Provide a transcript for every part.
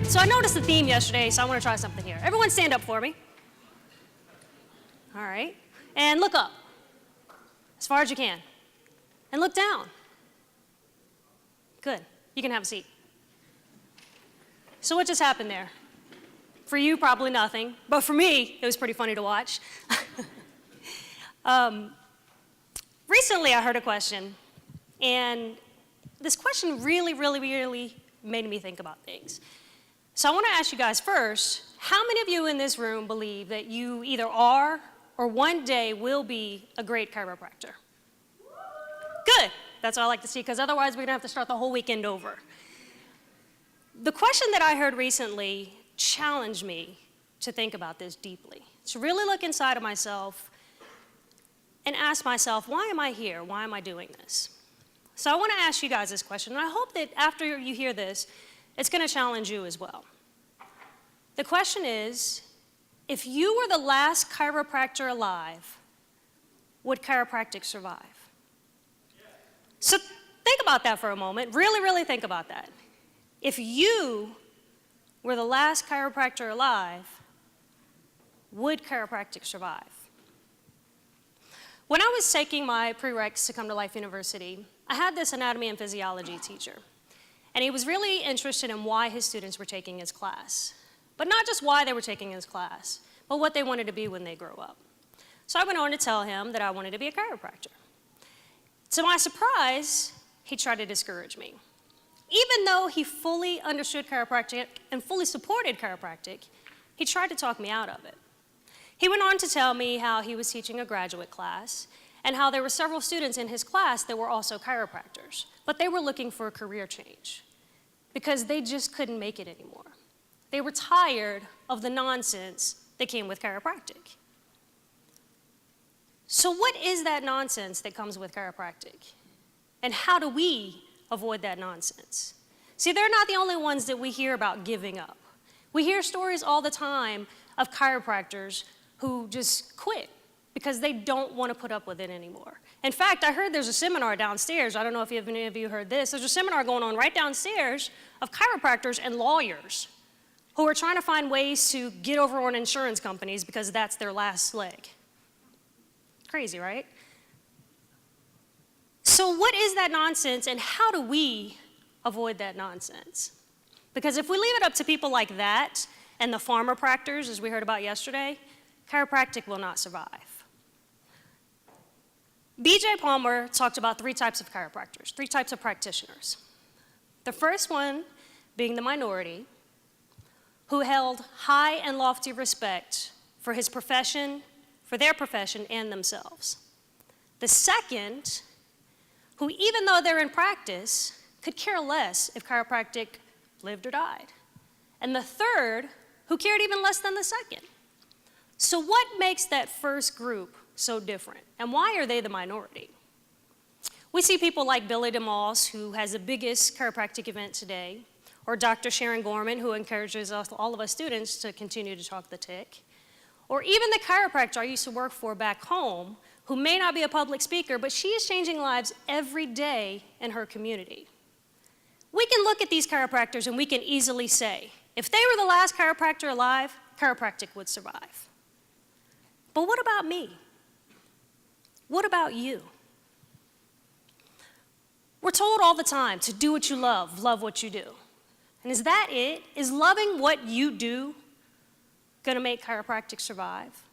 So I noticed the theme yesterday, so I want to try something here. Everyone stand up for me. All right. And look up as far as you can. And look down. Good. You can have a seat. So what just happened there? For you, probably nothing. But for me, it was pretty funny to watch. Recently, I heard a question. And this question really made me think about things. So I want to ask you guys first, how many of you in this room believe that you either are or one day will be a great chiropractor? Good. That's what I like to see, because otherwise we're going to have to start the whole weekend over. The question that I heard recently challenged me to think about this deeply, to really look inside of myself and ask myself, why am I here? Why am I doing this? So I want to ask you guys this question, and I hope that after you hear this, it's going to challenge you as well. The question is, if you were the last chiropractor alive, would chiropractic survive? So think about that for a moment. Really think about that. If you were the last chiropractor alive, would chiropractic survive? When I was taking my prereqs to come to Life University, I had this anatomy and physiology teacher. And he was really interested in why his students were taking his class. But not just why they were taking his class, but what they wanted to be when they grow up. So I went on to tell him that I wanted to be a chiropractor. To my surprise, he tried to discourage me. Even though he fully understood chiropractic and fully supported chiropractic, he tried to talk me out of it. He went on to tell me how he was teaching a graduate class and how there were several students in his class that were also chiropractors, but they were looking for a career change because they just couldn't make it anymore. They were tired of the nonsense that came with chiropractic. So what is that nonsense that comes with chiropractic? And how do we avoid that nonsense? See, they're not the only ones that we hear about giving up. We hear stories all the time of chiropractors who just quit because they don't want to put up with it anymore. In fact, I heard there's a seminar downstairs. I don't know if any of you heard this. There's a seminar going on right downstairs of chiropractors and lawyers who are trying to find ways to get over on insurance companies because that's their last leg. Crazy, right? So what is that nonsense, and how do we avoid that nonsense? Because if we leave it up to people like that and the pharma practors, as we heard about yesterday, chiropractic will not survive. B.J. Palmer talked about 3 types of chiropractors, 3 types of practitioners. The first one being the minority, who held high and lofty respect for his profession, for their profession, and themselves. The second, who even though they're in practice, could care less if chiropractic lived or died. And the third, who cared even less than the second. So what makes that first group so different? And why are they the minority? We see people like Billy DeMoss, who has the biggest chiropractic event today, or Dr. Sharon Gorman, who encourages all of us students to continue to talk the tick, or even the chiropractor I used to work for back home, who may not be a public speaker, but she is changing lives every day in her community. We can look at these chiropractors and we can easily say, if they were the last chiropractor alive, chiropractic would survive. But what about me? What about you? We're told all the time to do what you love what you do. And is that it? Is loving what you do going to make chiropractic survive?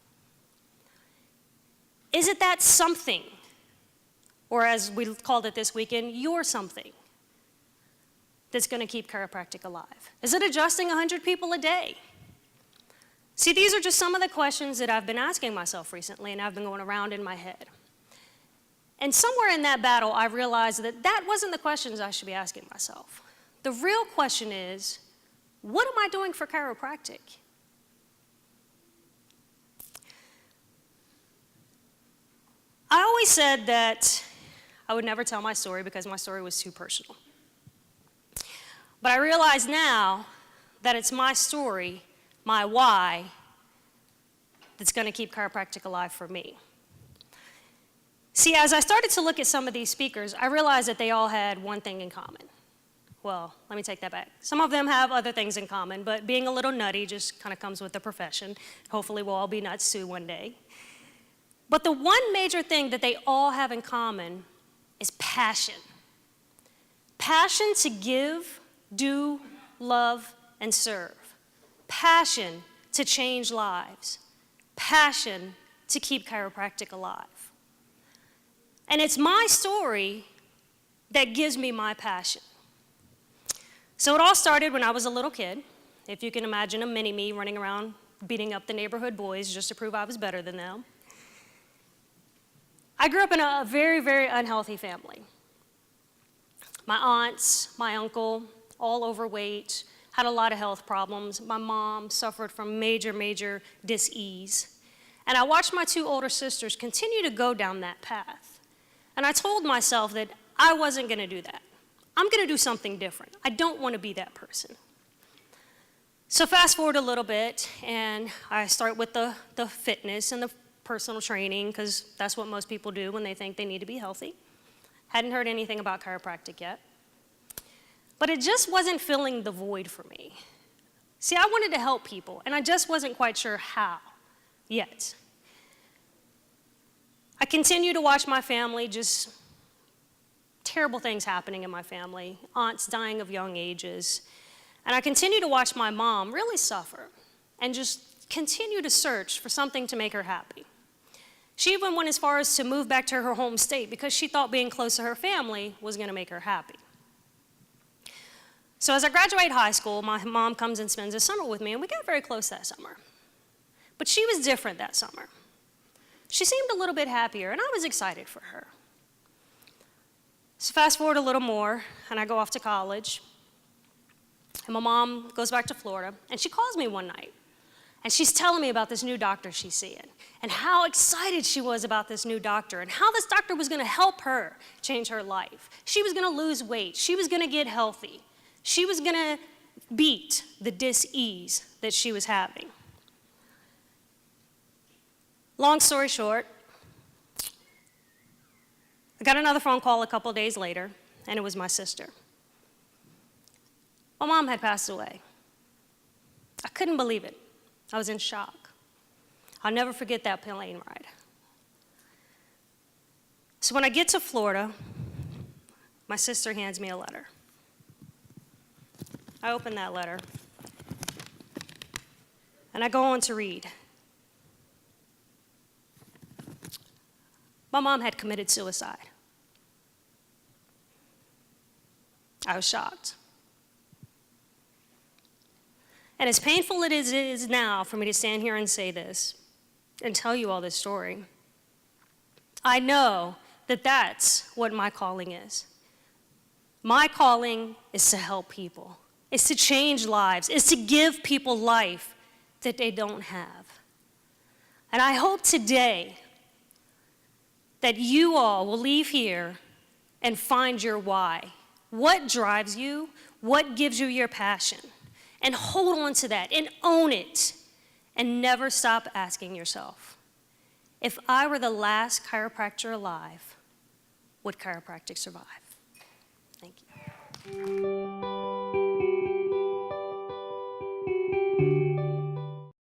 Is it that something, or as we called it this weekend, you're something, that's going to keep chiropractic alive? Is it adjusting 100 people a day? See, these are just some of the questions that I've been asking myself recently, and I've been going around in my head. And somewhere in that battle, I realized that that wasn't the questions I should be asking myself. The real question is, what am I doing for chiropractic? I always said that I would never tell my story because my story was too personal. But I realize now that it's my story, my why, that's going to keep chiropractic alive for me. See, as I started to look at some of these speakers, I realized that they all had one thing in common. Well, let me take that back. Some of them have other things in common, but being a little nutty just kind of comes with the profession. Hopefully we'll all be nuts too one day. But the one major thing that they all have in common is passion. Passion to give, do, love, and serve. Passion to change lives. Passion to keep chiropractic alive. And it's my story that gives me my passion. So it all started when I was a little kid. If you can imagine a mini-me running around beating up the neighborhood boys just to prove I was better than them. I grew up in a very, very unhealthy family. My aunts, my uncle, all overweight, had a lot of health problems. My mom suffered from major, major dis-ease. And I watched my two older sisters continue to go down that path. And I told myself that I wasn't going to do that. I'm going to do something different. I don't want to be that person. So fast forward a little bit, and I start with the fitness and the personal training, because that's what most people do when they think they need to be healthy. Hadn't heard anything about chiropractic yet. But it just wasn't filling the void for me. See, I wanted to help people, and I just wasn't quite sure how yet. I continued to watch my family, just terrible things happening in my family, aunts dying of young ages. And I continued to watch my mom really suffer and just continue to search for something to make her happy. She even went as far as to move back to her home state because she thought being close to her family was going to make her happy. So as I graduate high school, my mom comes and spends a summer with me, and we got very close that summer. But she was different that summer. She seemed a little bit happier, and I was excited for her. So fast forward a little more, and I go off to college, and my mom goes back to Florida, and she calls me one night, and she's telling me about this new doctor she's seeing, and how excited she was about this new doctor, and how this doctor was gonna help her change her life. She was gonna lose weight, she was gonna get healthy, she was gonna beat the dis-ease that she was having. Long story short, I got another phone call a couple days later, and it was my sister. My mom had passed away. I couldn't believe it. I was in shock. I'll never forget that plane ride. So when I get to Florida, my sister hands me a letter. I open that letter, and I go on to read. My mom had committed suicide. I was shocked. And as painful it is now for me to stand here and say this and tell you all this story, I know that that's what my calling is. My calling is to help people. It's to change lives. It's to give people life that they don't have. And I hope today that you all will leave here and find your why. What drives you? What gives you your passion? And hold on to that and own it. And never stop asking yourself, if I were the last chiropractor alive, would chiropractic survive? Thank you.